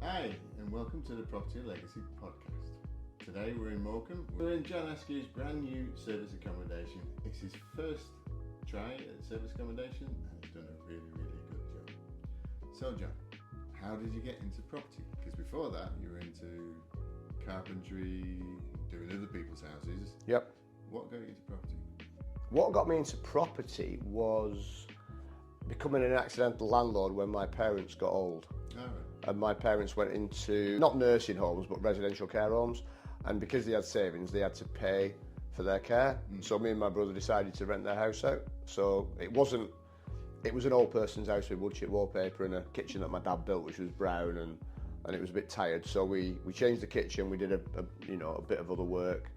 Hi, and welcome to the Property Legacy Podcast. Today we're in Morecambe. We're in John Askew's brand new service accommodation. It's his first try at service accommodation and he's done a really good job. So John, how did you get into property? Because before that you were into carpentry, doing other people's houses. Yep. What got you into property? What got me into property was becoming an accidental landlord when my parents got old. All right. And my parents went into, not nursing homes, but residential care homes. And because they had savings, they had to pay for their care. So me and my brother decided to rent their house out. So it was an old person's house with wood chip wallpaper and a kitchen that my dad built, which was brown and it was a bit tired. So we changed the kitchen, we did a bit of other work,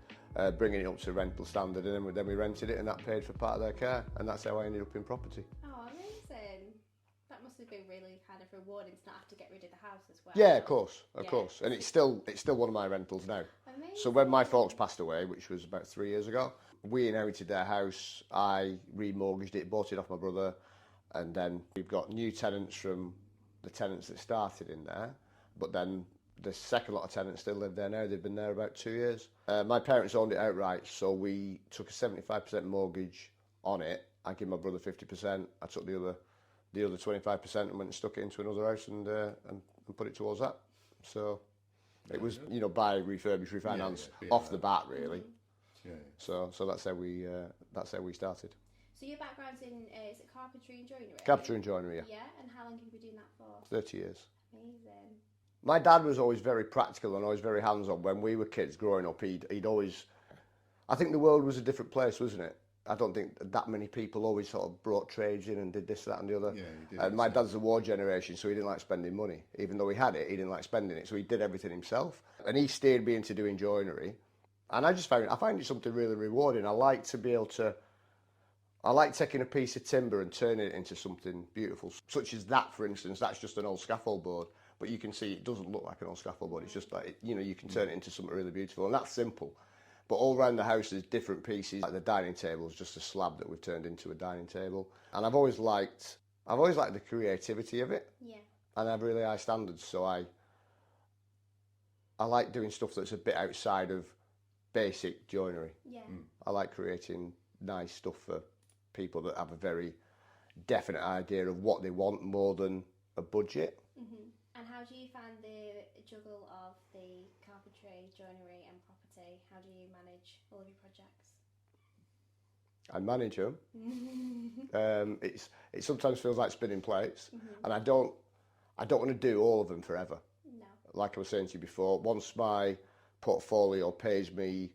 bringing it up to rental standard, and then we rented it, and that paid for part of their care. And that's how I ended up in property. Oh, amazing. That must have been really kind of rewarding to not have to get rid of the house as well. Yeah, of course. And it's still one of my rentals now. Amazing. So when my folks passed away, which was about 3 years ago, we inherited their house. I remortgaged it, bought it off my brother, and then we've got new tenants from the tenants that started in there. But then the second lot of tenants still live there now. They've been there about 2 years. My parents owned it outright, so we took a 75% mortgage on it. I gave my brother 50%. I took the other 25% and went and stuck it into another house and put it towards that. So it was, buy, refurbish, refinance off the bat, really. Yeah. So that's how we started. So your background's in is it carpentry and joinery? Carpentry and joinery, yeah. Yeah, and how long have you been doing that for? 30 years. Amazing. My dad was always very practical and always very hands-on. When we were kids growing up, he'd always... I think the world was a different place, wasn't it? I don't think that many people always sort of brought trades in and did this, that and the other. Yeah, he did. And my dad's the war generation, so he didn't like spending money. Even though he had it, he didn't like spending it, so he did everything himself. And he steered me into doing joinery. And I find it something really rewarding. I like to be able to... I like taking a piece of timber and turning it into something beautiful, such as that, for instance. That's just an old scaffold board, but you can see it doesn't look like an old scaffold board. It's just like, you can turn it into something really beautiful, and that's simple. But all around the house there's different pieces. Like the dining table is just a slab that we've turned into a dining table, and I've always liked the creativity of it. Yeah. And I have really high standards, so I like doing stuff that's a bit outside of basic joinery. Yeah. I like creating nice stuff for people that have a very definite idea of what they want more than a budget. Mm-hmm. And how do you find the juggle of the carpentry, joinery and property? How do you manage all of your projects? I manage them. It sometimes feels like spinning plates, and I don't want to do all of them forever. No. Like I was saying to you before, once my portfolio pays me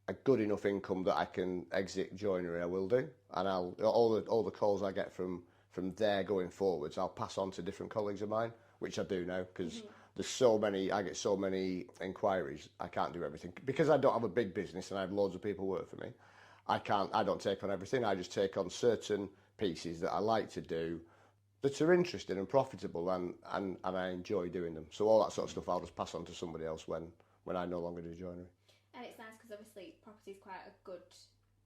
a good enough income that I can exit joinery, I will do, and all the calls I get from there going forwards, I'll pass on to different colleagues of mine, which I do now because I get so many inquiries. I can't do everything because I don't have a big business and I have loads of people work for me. I don't take on everything. I just take on certain pieces that I like to do that are interesting and profitable, and I enjoy doing them. So all that sort of stuff I'll just pass on to somebody else when I no longer do joinery. And it's nice because obviously property is quite a good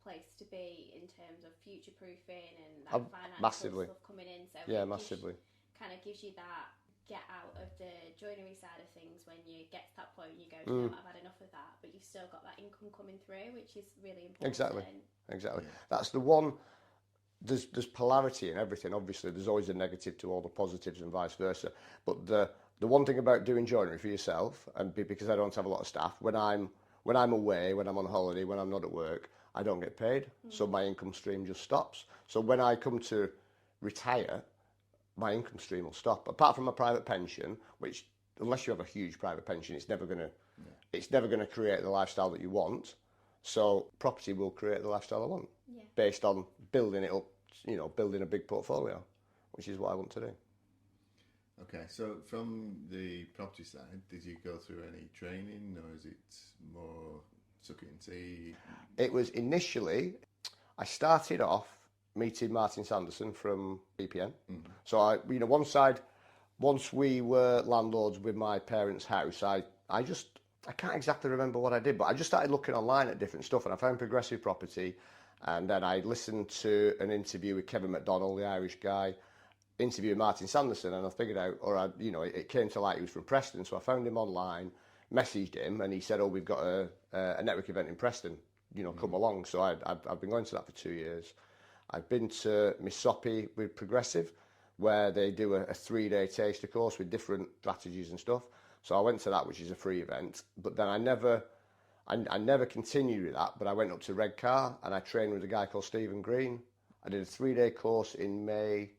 place to be in terms of future-proofing and that financial massively. stuff coming in. So Yeah, massively. Kind of gives you that get out of the joinery side of things when you get to that point and you go, you know what, I've had enough of that, but you've still got that income coming through, which is really important. Exactly. Yeah. That's the one. There's polarity in everything. Obviously, there's always a negative to all the positives and vice versa. But the one thing about doing joinery for yourself, and because I don't have a lot of staff, when I'm away, when I'm on holiday, when I'm not at work, I don't get paid. So my income stream just stops. So when I come to retire, my income stream will stop. Apart from a private pension, which unless you have a huge private pension, it's never gonna create the lifestyle that you want. So property will create the lifestyle I want, based on building it up, building a big portfolio, which is what I want to do. Okay, so from the property side, did you go through any training, or is it more suck it and see? It was initially, I started off meeting Martin Sanderson from BPN. So once we were landlords with my parents' house, I can't exactly remember what I did, but I just started looking online at different stuff, and I found progressive property, and then I listened to an interview with Kevin McDonnell, the Irish guy, interviewing Martin Sanderson, and I figured out, it came to light he was from Preston, so I found him online, messaged him, and he said, "Oh, we've got a network event in Preston, come along." So I've been going to that for 2 years. I've been to Missopi with Progressive, where they do a 3-day taster course with different strategies and stuff. So I went to that, which is a free event, but then I never continued with that, but I went up to Redcar and I trained with a guy called Stephen Green. I did a 3-day course in May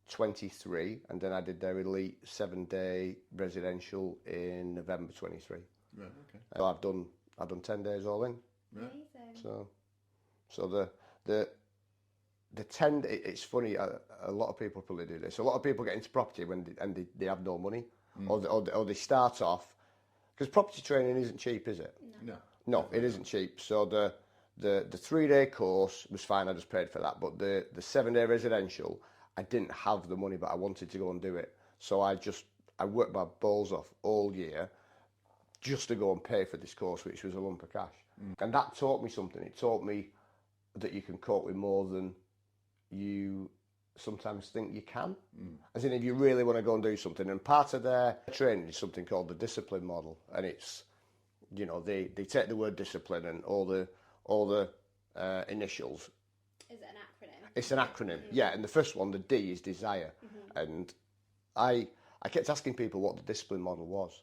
23, and then I did their elite 7-day residential in November 23. Right, okay. So I've done 10 days all in. Right. Amazing. So the 10, it's funny, a lot of people probably do this. A lot of people get into property and they have no money, or they start off, because property training isn't cheap, is it? No, it isn't cheap. So the 3-day course was fine, I just paid for that. But the 7-day residential, I didn't have the money, but I wanted to go and do it. So I worked my balls off all year just to go and pay for this course, which was a lump of cash. And that taught me something. It taught me that you can cope with more than you sometimes think you can. As in, if you really want to go and do something. And part of their training is something called the discipline model. And it's, they take the word discipline and all the initials. Is it an acronym? It's an acronym, yeah. And the first one, the D, is desire. And I kept asking people what the discipline model was,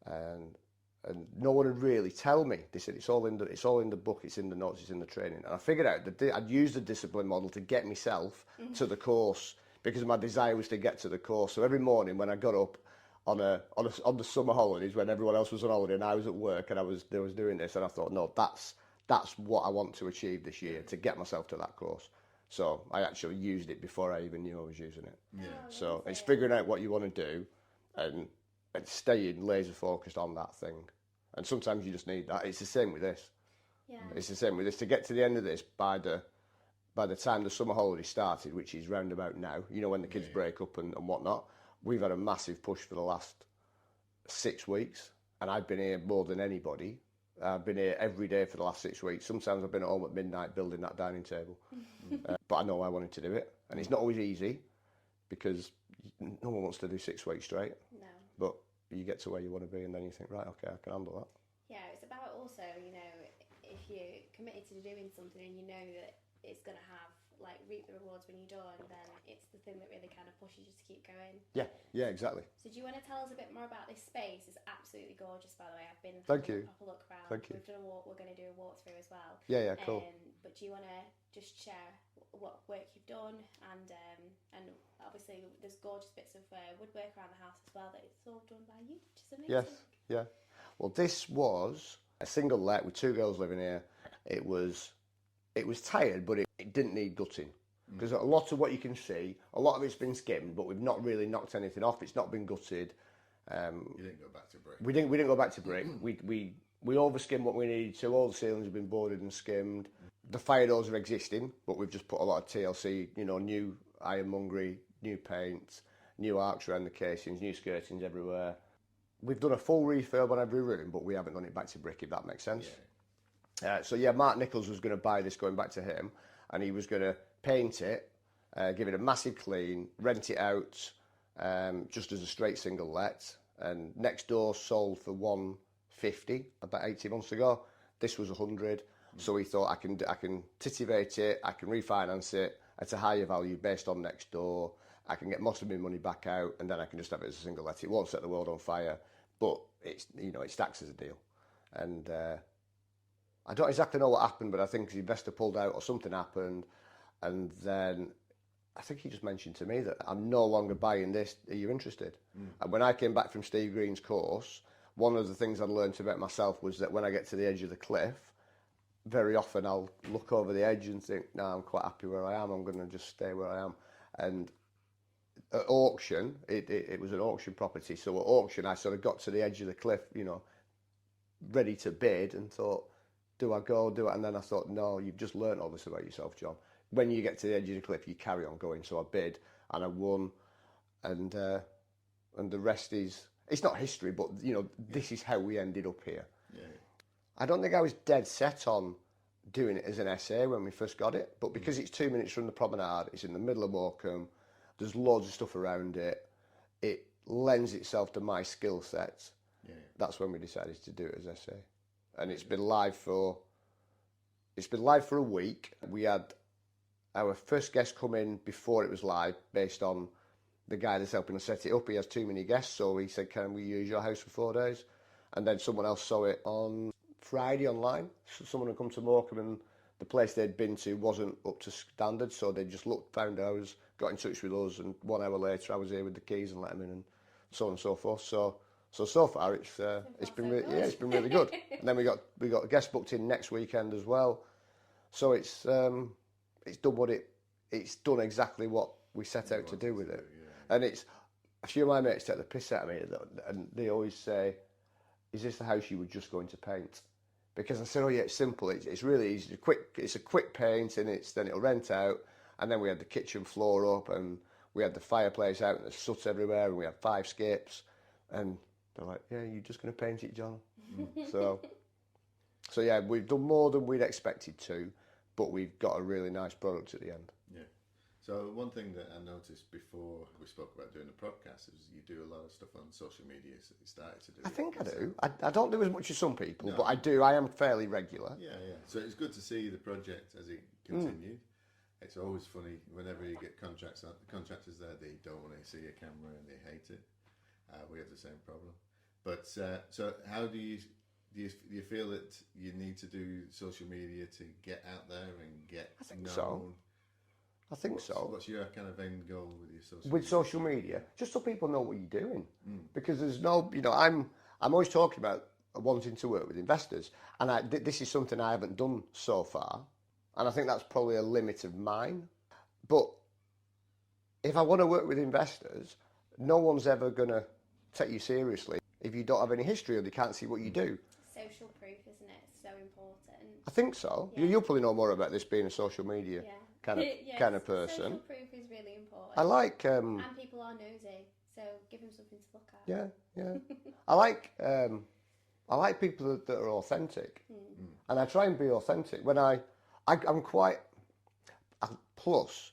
and no one would really tell me. They said it's all in the book, it's in the notes, it's in the training. And I figured out that I'd used the discipline model to get myself to the course, because my desire was to get to the course. So every morning when I got up on the summer holidays, when everyone else was on holiday and I was at work and I was doing this, and I thought, no, that's what I want to achieve this year, to get myself to that course. So I actually used it before I even knew I was using it. Yeah. So it's figuring out what you want to do and staying laser focused on that thing. And sometimes you just need that. It's the same with this. Yeah. It's the same with this. To get to the end of this, by the time the summer holiday started, which is round about now, when the kids break up and whatnot, we've had a massive push for the last 6 weeks. And I've been here more than anybody. I've been here every day for the last 6 weeks. Sometimes I've been at home at midnight building that dining table. But I know I wanted to do it. And it's not always easy, because no one wants to do 6 weeks straight. No. But you get to where you want to be, and then you think, right, okay, I can handle that. Yeah, it's about also, if you're committed to doing something and you know that it's going to reap the rewards when you're done, then it's the thing that really kind of pushes you to keep going. Yeah, exactly. So do you want to tell us a bit more about this space? It's absolutely gorgeous, by the way. I've been Thank having you. a proper look around. Thank you. We've done a walk. We're going to do a walkthrough as well. Yeah, cool. But do you want to just share what work you've done, and obviously there's gorgeous bits of woodwork around the house as well that it's all done by you, which is amazing. Yes, yeah. Well, this was a single let with 2 girls living here. It was tired, but it didn't need gutting. Because a lot of what you can see, a lot of it's been skimmed, but we've not really knocked anything off. It's not been gutted. You didn't go back to brick. We didn't go back to brick. We over-skimmed what we needed to. All the ceilings have been boarded and skimmed. The fire doors are existing, but we've just put a lot of TLC, new ironmongery, new paint, new arcs around the casings, new skirtings everywhere. We've done a full refurb on every room, but we haven't done it back to brick, if that makes sense. Yeah. Mark Nichols was going to buy this, going back to him, and he was going to paint it, give it a massive clean, rent it out just as a straight single let. And next door sold for 150 about 18 months ago. This was 100. So he thought, I can titivate it, I can refinance it at a higher value based on next door. I can get most of my money back out, and then I can just have it as a single let. It won't set the world on fire, but it stacks as a deal. And I don't exactly know what happened, but I think the investor pulled out or something happened, and then I think he just mentioned to me that I'm no longer buying this. Are you interested? And when I came back from Steve Green's course, one of the things I'd learned about myself was that when I get to the edge of the cliff, very often I'll look over the edge and think, no, I'm quite happy where I am. I'm going to just stay where I am. And at auction, it was an auction property. So at auction, I sort of got to the edge of the cliff, ready to bid, and thought, do I go, do it? And then I thought, no, you've just learnt all this about yourself, John. When you get to the edge of the cliff, you carry on going. So I bid and I won, and the rest is, it's not history, but this is how we ended up here. Yeah. I don't think I was dead set on doing it as an SA when we first got it, but because it's 2 minutes from the promenade, it's in the middle of Morecambe, There's loads of stuff around it. It lends itself to my skill sets. Yeah. That's when we decided to do it, as I say. And it's been live for a week. We had our first guest come in before it was live, based on the guy that's helping us set it up. He has too many guests, so he said, "Can we use your house for 4 days?" And then someone else saw it on Friday online. So someone had come to Morecambe, and the place they'd been to wasn't up to standard, so they just found ours, got in touch with us, and 1 hour later I was here with the keys and let them in, and so on and so forth. So far it's been really good. And then we got a guest booked in next weekend as well. So it's done exactly what we set out to do with it. Yeah. And it's a few of my mates take the piss out of me, and they always say, "Is this the house you were just going to paint?" Because I said, "Oh yeah, it's simple. It's really easy. It's a quick paint, and then it'll rent out." And then we had the kitchen floor up, and we had the fireplace out, and there's soot everywhere, and we had 5 skips, and they're like, "Yeah, you're just going to paint it, John." So yeah, we've done more than we'd expected to, but we've got a really nice product at the end. Yeah. So one thing that I noticed before we spoke about doing the podcast is you do a lot of stuff on social media. So you started to do. I think I do. I don't do as much as some people, but I do. I am fairly regular. Yeah. So it's good to see the project as it continued. It's always funny whenever you get contractors there, they don't want to see a camera and they hate it. We have the same problem. But so how do you feel that you need to do social media to get out there and get known? So. I think so. What's your kind of end goal with your social media? With social media, just so people know what you're doing. Because there's no, I'm always talking about wanting to work with investors, and this is something I haven't done so far, and I think that's probably a limit of mine. But if I want to work with investors, no one's ever going to take you seriously if you don't have any history or they can't see what you do. Social proof, isn't it? It's so important. I think so. Yeah. You'll probably know more about this, being a social media kind of person. Social proof is really important. I like and people are nosy, so give them something to look at. Yeah. I like people that are authentic, and I try and be authentic. When I'm quite. Plus,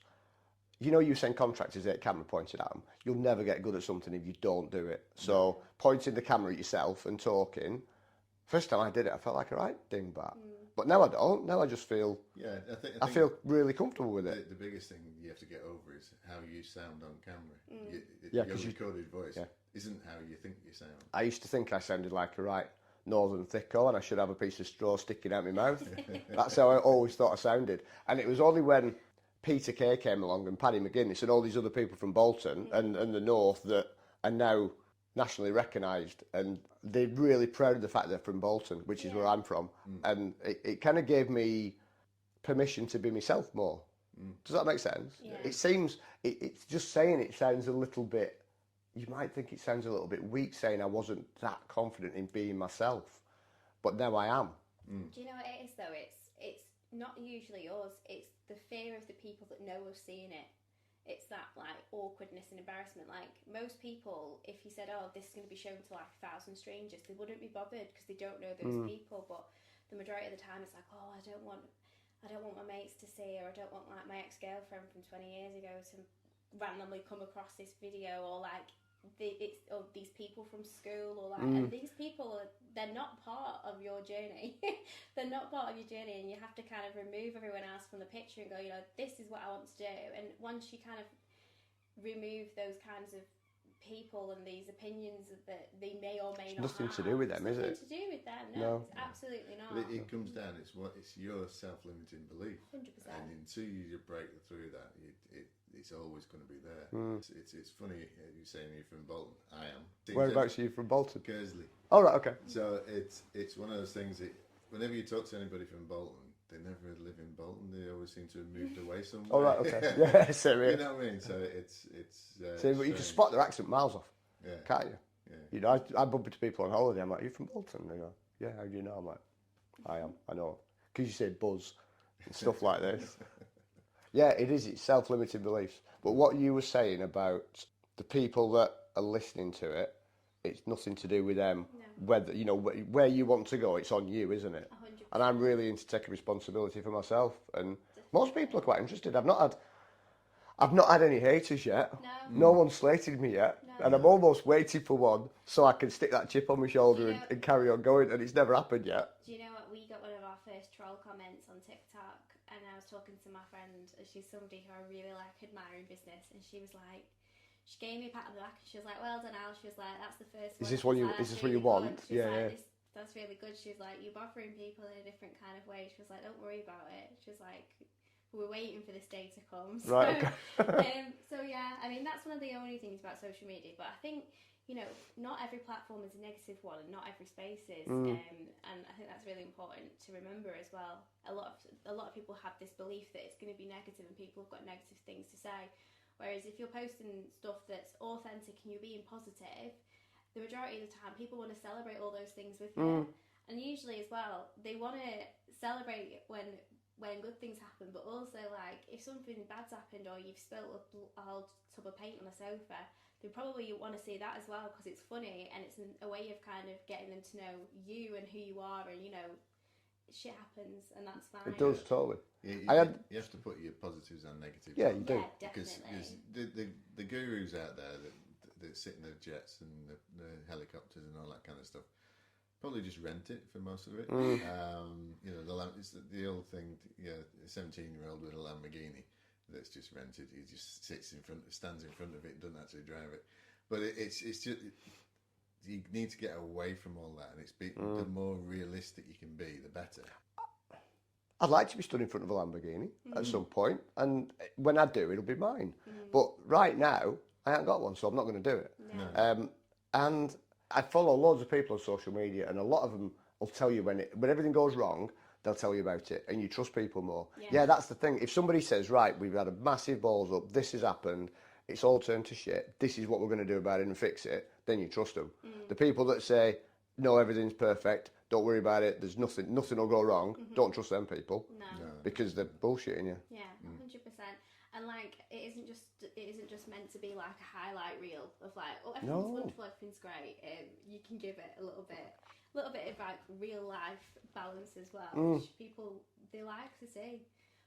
you send contractors at camera pointed at them. You'll never get good at something if you don't do it. So pointing the camera at yourself and talking. First time I did it, I felt like a right dingbat. But now I don't. Now I just feel. Yeah, I feel really comfortable with it. The biggest thing you have to get over is how you sound on camera. Your recorded voice isn't how you think you sound. I used to think I sounded like a right northern thicko, and I should have a piece of straw sticking out my mouth. That's how I always thought I sounded. And it was only when Peter Kay came along and Paddy McGuinness and all these other people from Bolton and the North that are now nationally recognised, and they're really proud of the fact they're from Bolton, which is where I'm from. And it kind of gave me permission to be myself more. Does that make sense? Yeah. It seems, it's just saying it sounds a little bit, you might think it sounds a little bit weak saying I wasn't that confident in being myself, but now I am. Do you know what it is though? It's not usually us, it's the fear of the people that know of seeing it. It's that like awkwardness and embarrassment. Like most people, if you said, "Oh, this is going to be shown to like 1,000 strangers," they wouldn't be bothered because they don't know those people. But the majority of the time, it's like, "Oh, I don't want my mates to see, or I don't want like my ex-girlfriend from 20 years ago to randomly come across this video, or like these people from school, or like and these people they're not part of your journey. They're not part of your journey, and you have to kind of remove everyone else from the picture and go, this is what I want to do. And once you kind of remove those kinds of people and these opinions that they may or may not nothing have, to do with them, is it? Nothing to do with them. No, it's absolutely not. But it comes down. It's your self-limiting belief. 100%. And until you break through that, it's always going to be there. It's funny you saying you're from Bolton. I am. Whereabouts are you from Bolton? Kearsley. Oh right, okay. So it's one of those things that whenever you talk to anybody from Bolton, they never live in Bolton. They always seem to have moved away somewhere. Oh right, okay. Yeah, same here. You know what I mean? So it's. But you can spot their accent miles off. Yeah. Can't you? Yeah. I bump into people on holiday. I'm like, "Are you from Bolton?" They go, "Yeah." How do you know? I'm like, "I am. I know." Because you say buzz and stuff like this. Yeah, it is. It's self-limiting beliefs. But what you were saying about the people that are listening to it, it's nothing to do with them. No. Whether where you want to go, it's on you, isn't it? 100%. And I'm really into taking responsibility for myself. And most people are quite interested. I've not had. I've not had any haters yet. No one's slated me yet. No. And I'm almost waiting for one so I can stick that chip on my shoulder and carry on going, and it's never happened yet. Do you know what? We got one of our first troll comments on TikTok, and I was talking to my friend, she's somebody who I really admire in business, and she was like, she gave me a pat on the back, and she was like, well done, Al. She was like, that's the first one. Is this what you want? She's Yeah, like, that's really good. She's like, you're bothering people in a different kind of way. She was like, don't worry about it. She was like, we're waiting for this day to come. So, right, okay. so yeah, I mean, that's one of the only things about social media, but I think, you know, not every platform is a negative one, and not every space is, and I think that's really important to remember as well. A lot of people have this belief that it's going to be negative, and people have got negative things to say. Whereas if you're posting stuff that's authentic and you're being positive, the majority of the time people want to celebrate all those things with you, and usually as well they want to celebrate when good things happen, but also like if something bad's happened or you've spilt a whole tub of paint on a sofa, they probably want to see that as well because it's funny and it's a way of kind of getting them to know you and who you are, and you know, shit happens and that's fine. It does, totally. Yeah, you have to put your positives and negatives. Yeah, you do. Yeah, definitely. Because the gurus out there that sit in the jets and the helicopters and all that kind of stuff probably just rent it for most of it. You know, it's the old thing. Yeah, a 17-year-old with a Lamborghini that's just rented. He just stands in front of it, doesn't actually drive it. But it's just you need to get away from all that, and the more realistic you can be, the better. I'd like to be stood in front of a Lamborghini at some point, and when I do, it'll be mine. But right now, I haven't got one, so I'm not going to do it. No. And I follow loads of people on social media, and a lot of them will tell you when everything goes wrong, they'll tell you about it, and you trust people more. Yeah, that's the thing. If somebody says, right, we've had a massive balls up, this has happened, it's all turned to shit, this is what we're going to do about it and fix it, then you trust them. The people that say, no, everything's perfect, don't worry about it, there's nothing will go wrong, don't trust them people. No. Because they're bullshitting you. Yeah, 100%. And like, it isn't just meant to be like a highlight reel of like, oh, everything's wonderful, everything's great. You can give it a little bit of like real life balance as well, which people they like to see.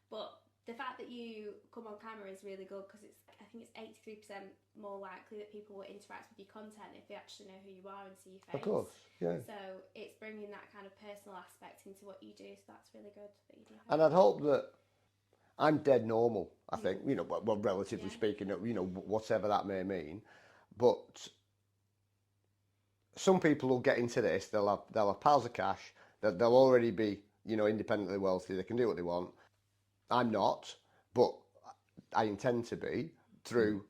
But the fact that you come on camera is really good because I think it's 83% more likely that people will interact with your content if they actually know who you are and see your face. Of course, yeah. So it's bringing that kind of personal aspect into what you do. So that's really good that you do. And I'd hope that I'm dead normal, I think, you know, well, relatively speaking, you know, whatever that may mean. But some people will get into this, they'll have piles of cash, they'll already be, you know, independently wealthy, they can do what they want. I'm not, but I intend to be through,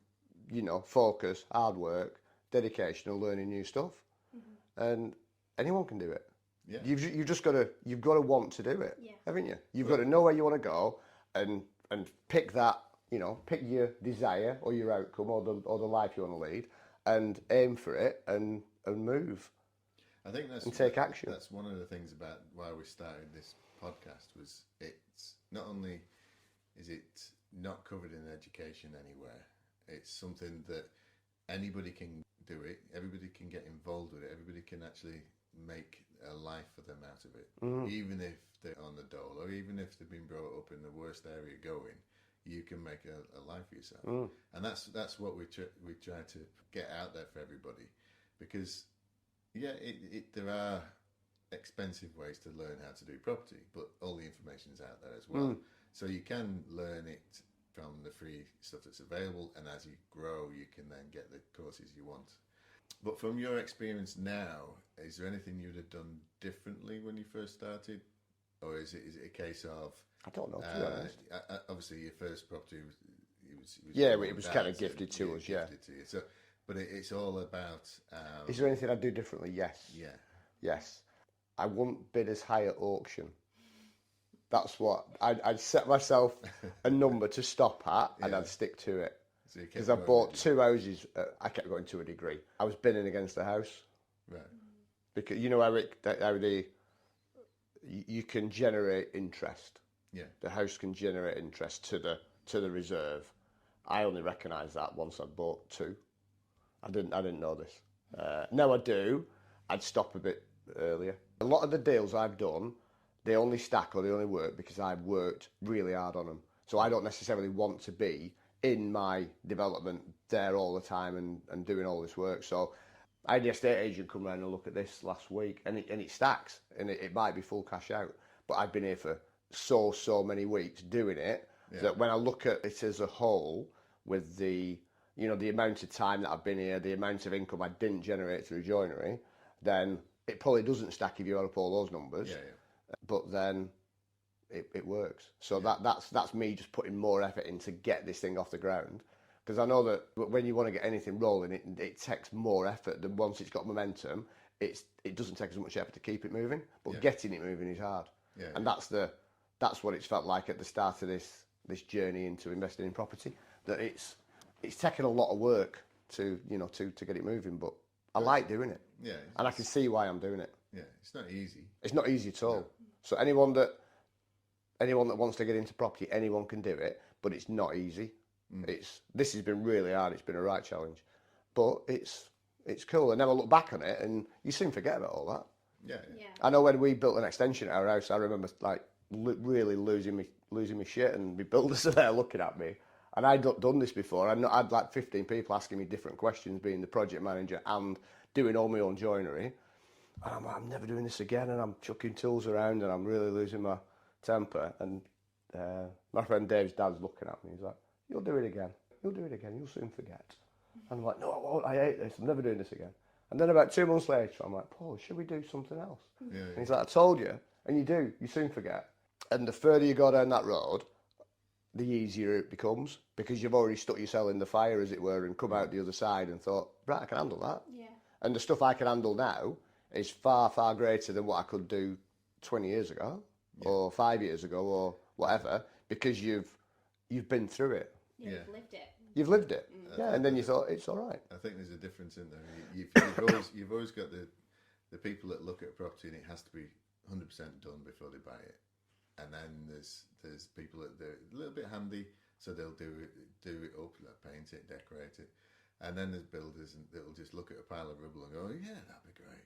you know, focus, hard work, dedication and learning new stuff. And anyone can do it. Yeah. You've just got to want to do it, haven't you? You've got to know where you want to go and pick that, you know, pick your desire or your outcome or the life you want to lead and aim for it and move. I think and take action. That's one of the things about why we started this podcast was it's not only is it not covered in education anywhere, it's something that anybody can do it, everybody can get involved with it, everybody can actually make a life for them out of it, even if they're on the dole or even if they've been brought up in the worst area going, you can make a life for yourself. And that's what we try to get out there for everybody, because there are expensive ways to learn how to do property, but all the information is out there as well. So you can learn it from the free stuff that's available, and as you grow, you can then get the courses you want. But from your experience now, is there anything you'd have done differently when you first started? Or is it a case of... I don't know, to be honest. Obviously, your first property was it was kind of gifted to us, gifted to you. So, but it's all about... is there anything I'd do differently? Yes. Yeah. Yes. I wouldn't bid as high at auction. That's what... I'd set myself a number to stop at, and I'd stick to it. Because I bought 2 houses, I kept going to a degree. I was bidding against the house. Right. Because you know how you can generate interest. Yeah. The house can generate interest to the reserve. I only recognised that once I'd bought 2. I didn't know this. Now I do. I'd stop a bit earlier. A lot of the deals I've done, they only stack or they only work because I've worked really hard on them. So I don't necessarily want to be in my development there all the time and doing all this work. So I had the estate agent come round and look at this last week, and it stacks, and it might be full cash out, but I've been here for so many weeks doing it that when I look at it as a whole, with the amount of time that I've been here, the amount of income I didn't generate through joinery, then it probably doesn't stack if you add up all those numbers. But then it works. So that's me just putting more effort in to get this thing off the ground. Because I know that when you want to get anything rolling, it takes more effort than once it's got momentum. It doesn't take as much effort to keep it moving, but getting it moving is hard. And that's what it's felt like at the start of this journey into investing in property. That it's taken a lot of work to get it moving, but I like doing it. And I can see why I'm doing it. It's not easy. It's not easy at all. No. So anyone that wants to get into property, anyone can do it, but it's not easy. This has been really hard. It's been a right challenge, but it's cool. And then I look back on it, and you soon forget about all that. I know when we built an extension at our house, I remember like really losing my shit, and my builders are there looking at me. And I'd not done this before. I'd had like 15 people asking me different questions, being the project manager and doing all my own joinery. And I'm like, I'm never doing this again, and I'm chucking tools around, and I'm really losing my temper. And my friend Dave's dad's looking at me. He's like, "You'll do it again. You'll do it again. You'll soon forget." And I'm like, "No, I won't. I hate this. I'm never doing this again." And then about 2 months later, I'm like, "Paul, should we do something else?" And he's like, "I told you." And you do. You soon forget. And the further you go down that road, the easier it becomes, because you've already stuck yourself in the fire, as it were, and come out the other side and thought, right, I can handle that. And the stuff I can handle now is far greater than what I could do 20 years ago or 5 years ago or whatever, because you've been through it. You've lived it. You've lived it. And then you thought, it's all right. I think there's a difference in there. You've always got the people that look at property and it has to be 100% done before they buy it. And then there's people that are a little bit handy, so they'll do it up, like paint it, decorate it. And then there's builders that'll just look at a pile of rubble and go, "Yeah, that'd be great."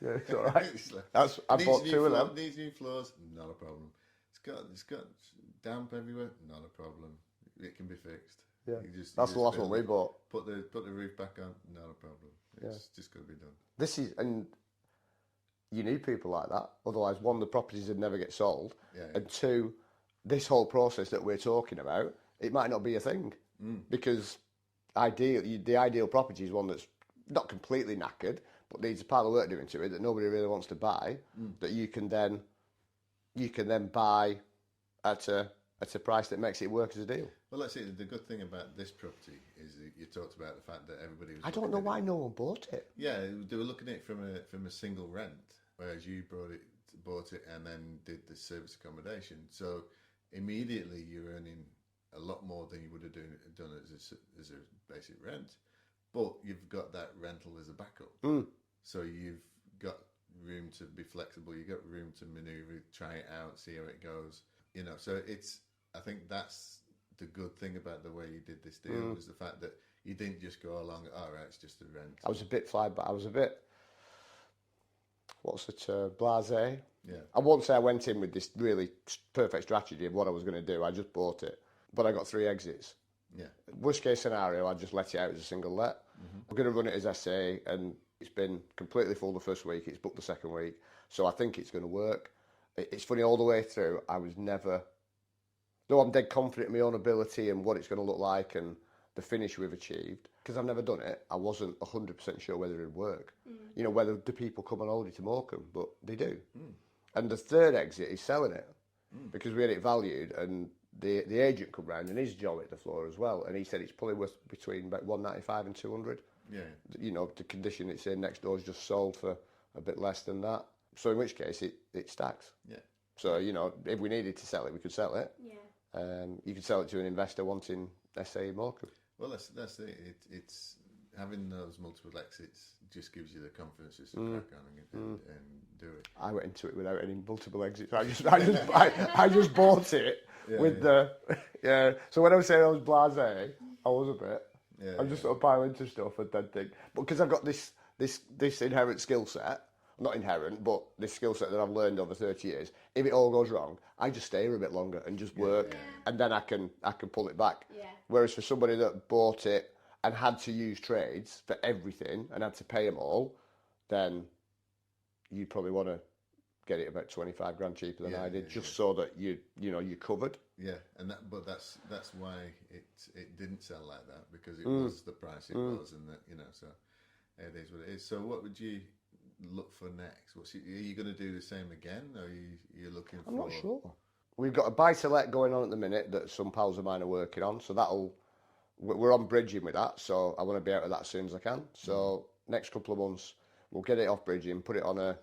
Yeah, it's all right. It's like, I bought two of them. Needs new floors, not a problem. It's got damp everywhere, not a problem. It can be fixed. Yeah, that's the last one we bought. Put the roof back on, not a problem. It's just got to be done. And you need people like that. Otherwise, one, the properties would never get sold, and two, this whole process that we're talking about, it might not be a thing, because the ideal property is one that's not completely knackered, but needs a pile of work doing to it that nobody really wants to buy, that you can then buy at a price that makes it work as a deal. Well, that's it. The good thing about this property is that you talked about the fact that everybody was. I don't know why no one bought it. Yeah, they were looking at it from a single rent, whereas you bought it and then did the service accommodation. So immediately you're earning a lot more than you would have done as a basic rent, but you've got that rental as a backup. So you've got room to be flexible. You've got room to maneuver, try it out, see how it goes. So I think that's the good thing about the way you did this deal was the fact that you didn't just go along, all right, it's just a rent. I was a bit but I was a bit, what's the term, blasé. Yeah. I won't say I went in with this really perfect strategy of what I was going to do. I just bought it, but I got 3 exits. Yeah. Worst case scenario, I just let it out as a single let. I'm going to run it as SA, and it's been completely full the first week. It's booked the second week, so I think it's going to work. It's funny, all the way through, I was never, though I'm dead confident in my own ability and what it's going to look like and the finish we've achieved, because I've never done it, I wasn't 100% sure whether it'd work. Whether the people come on holiday to Morecambe, but they do. And the third exit is selling it, because we had it valued, and the agent come round and his jaw hit the floor as well, and he said it's probably worth between about 195 and 200. Yeah. The condition it's in next door is just sold for a bit less than that. So in which case it stacks. Yeah. So if we needed to sell it, we could sell it. Yeah. You could sell it to an investor wanting SA Morecambe. Well, that's it. It's having those multiple exits just gives you the confidence just to crack on and do it. I went into it without any multiple exits. I just bought it with the So when I was saying I was blasé, I was a bit. I'm just sort of piling into stuff and then think, but because I've got this inherent skill set not inherent, but this skill set that I've learned over 30 years. If it all goes wrong, I just stay here a bit longer and just work, and then I can pull it back. Yeah. Whereas for somebody that bought it and had to use trades for everything and had to pay them all, then you'd probably want to get it about 25 grand cheaper than I did, just so that you're covered. Yeah, and that's why it didn't sell like that, because it was the price it was, and that so it is what it is. So what would you look for next? Are you going to do the same again, or are you looking for? I'm not sure. We've got a buy-to-let going on at the minute that some pals of mine are working on, so we're on bridging with that, so I want to be out of that as soon as I can. So next couple of months, we'll get it off bridging, put it on a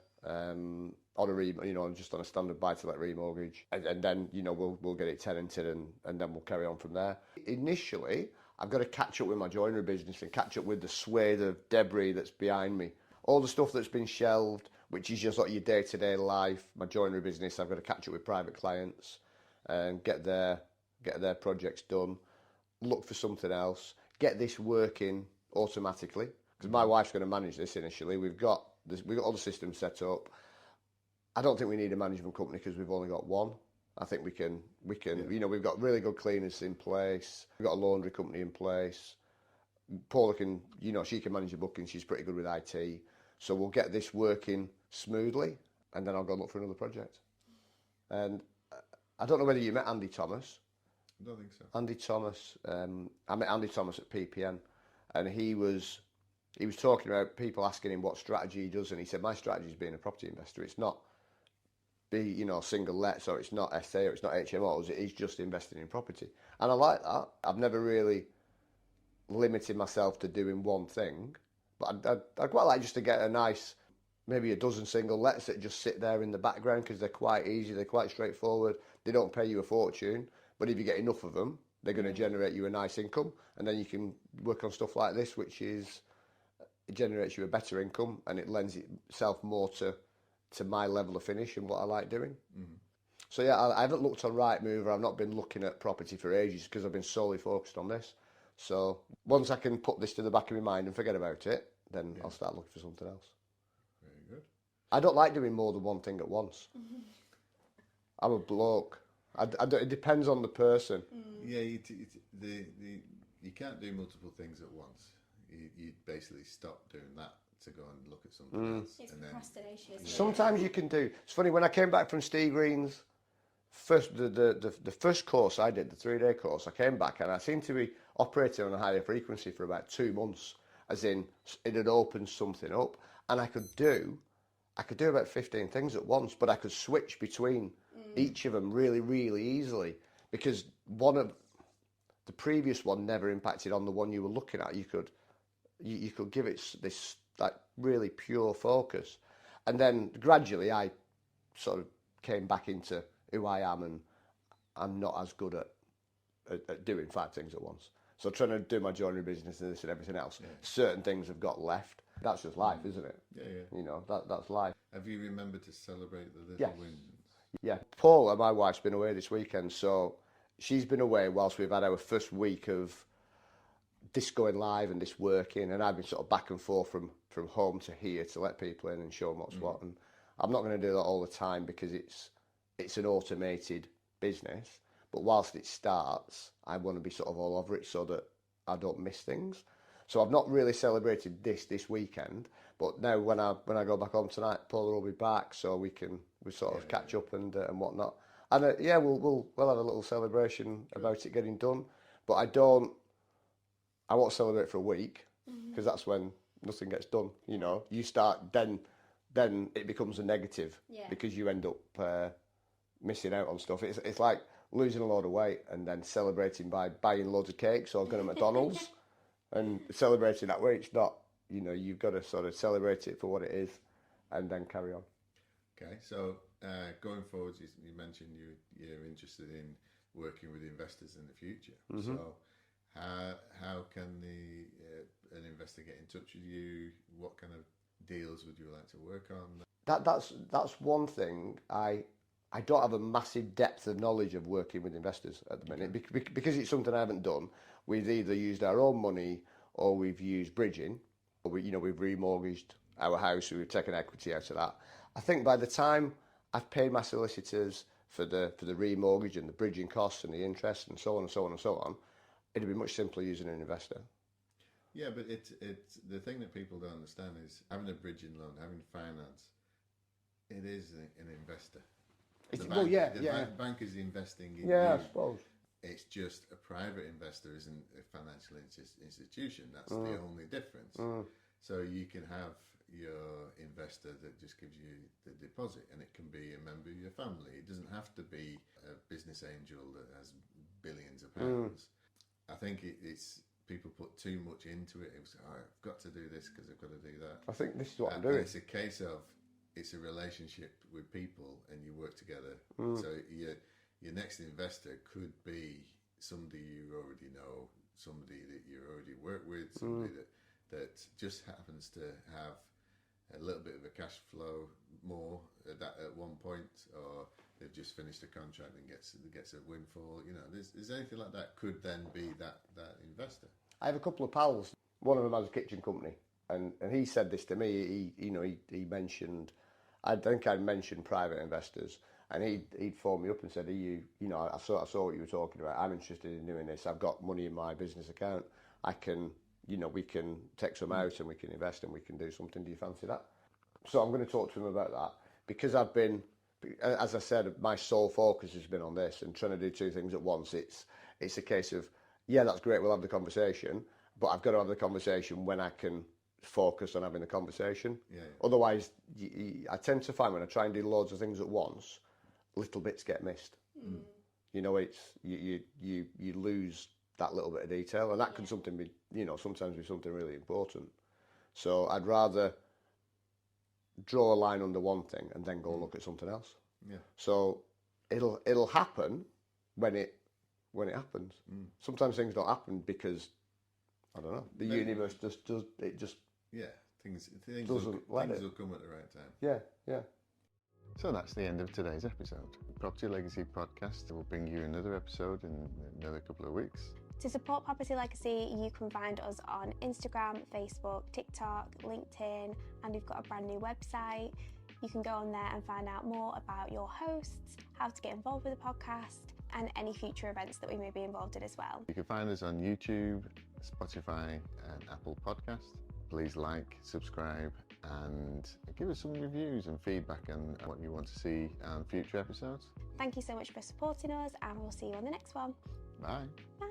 just on a standard buy-to-let remortgage, and then we'll get it tenanted, and then we'll carry on from there. Initially, I've got to catch up with my joinery business and catch up with the swathe of debris that's behind me. All the stuff that's been shelved, which is just like your day-to-day life. My joinery business, I've got to catch up with private clients and get their projects done. Look for something else. Get this working automatically, because my wife's going to manage this initially. We've got all the systems set up. I don't think we need a management company because we've only got one. I think we can. We've got really good cleaners in place. We've got a laundry company in place. Paula can, she can manage the booking. She's pretty good with IT. So we'll get this working smoothly, and then I'll go look for another project. And I don't know whether you met Andy Thomas. I don't think so. Andy Thomas. I met Andy Thomas at PPN, and he was talking about people asking him what strategy he does, and he said, my strategy is being a property investor. It's not be, single lets, or it's not SA, or it's not HMOs. It is just investing in property. And I like that. I've never really limited myself to doing one thing, but I'd quite like just to get maybe a dozen single lets that just sit there in the background, because they're quite easy, they're quite straightforward, they don't pay you a fortune, but if you get enough of them, they're going to generate you a nice income, and then you can work on stuff like this, which it generates you a better income, and it lends itself more to my level of finish and what I like doing. Mm-hmm. So yeah, I haven't looked on Rightmove, or I've not been looking at property for ages, because I've been solely focused on this. So once I can put this to the back of my mind and forget about it, then I'll start looking for something else. Very good. I don't like doing more than one thing at once. I'm a bloke. It depends on the person. Yeah, you can't do multiple things at once. You basically stop doing that to go and look at something else. It's procrastination. Isn't it? Sometimes you can do. It's funny, when I came back from Steve Green's the first course I did, the 3-day course, I came back and I seemed to be operating on a higher frequency for about 2 months, as in it had opened something up, and I could do about 15 things at once, but I could switch between each of them really, really easily, because the previous one never impacted on the one you were looking at. You could give it this like really pure focus, and then gradually I sort of came back into who I am, and I'm not as good at doing 5 things at once. So trying to do my joinery business and this and everything else, certain things have got left. That's just life, isn't it? Yeah. That's life. Have you remembered to celebrate the little wins? Yeah. Paula, my wife's been away this weekend, so she's been away whilst we've had our first week of this going live and this working, and I've been sort of back and forth from home to here to let people in and show them what's what. And I'm not going to do that all the time, because it's an automated business. But whilst it starts, I want to be sort of all over it so that I don't miss things. So I've not really celebrated this weekend, but now when I go back home tonight, Paula will be back, so we sort of catch up and whatnot. And we'll have a little celebration about it getting done. But I won't celebrate for a week, because that's when nothing gets done. You start, then it becomes a negative, because you end up missing out on stuff. It's like losing a load of weight and then celebrating by buying loads of cakes or going to McDonald's and celebrating that way. It's not, you've got to sort of celebrate it for what it is and then carry on. Okay, so going forward, you mentioned you're interested in working with investors in the future. Mm-hmm. So how can an investor get in touch with you? What kind of deals would you like to work on? That's one thing. I don't have a massive depth of knowledge of working with investors at the minute, because it's something I haven't done. We've either used our own money, or we've used bridging, or we've remortgaged our house, we've taken equity out of that. I think by the time I've paid my solicitors for the remortgage and the bridging costs and the interest and so on and so on and so on, it'd be much simpler using an investor. Yeah, but it's the thing that people don't understand is having a bridging loan, having finance. It is an investor. The bank is investing in you. I suppose. It's just a private investor isn't a financial institution. That's the only difference. So you can have your investor that just gives you the deposit, and it can be a member of your family. It doesn't have to be a business angel that has billions of pounds. I think it's people put too much into it. It was, I've got to do this because I've got to do that. I think this is what I'm doing. It's a case of it's a relationship with people, and you work together. So your next investor could be somebody you already know, somebody that you already work with, somebody that just happens to have a little bit of a cash flow more at one point, or they've just finished a contract and gets a windfall. You know, there's anything like that could then be that investor. I have a couple of pals. One of them has a kitchen company, and he said this to me. He mentioned, I think I mentioned private investors, and he'd phoned me up and said, I saw what you were talking about. I'm interested in doing this. I've got money in my business account. I can, we can take some out and we can invest and we can do something. Do you fancy that? So I'm going to talk to him about that, because I've been, as I said, my sole focus has been on this and trying to do two things at once. It's a case of, yeah, that's great, we'll have the conversation, but I've got to have the conversation when I can focus on having the conversation. Yeah. Otherwise, I tend to find when I try and do loads of things at once, little bits get missed. It's you lose that little bit of detail, and that can sometimes be something really important. So I'd rather draw a line under one thing and then go look at something else. Yeah. So it'll happen when it happens. Sometimes things don't happen because I don't know. The universe just things doesn't will come at the right time. Yeah. So that's the end of today's episode. Property Legacy Podcast will bring you another episode in another couple of weeks. To support Property Legacy, you can find us on Instagram, Facebook, TikTok, LinkedIn, and we've got a brand new website. You can go on there and find out more about your hosts, how to get involved with the podcast, and any future events that we may be involved in as well. You can find us on YouTube, Spotify, and Apple Podcasts. Please like, subscribe, and give us some reviews and feedback on what you want to see on future episodes. Thank you so much for supporting us, and we'll see you on the next one. Bye. Bye.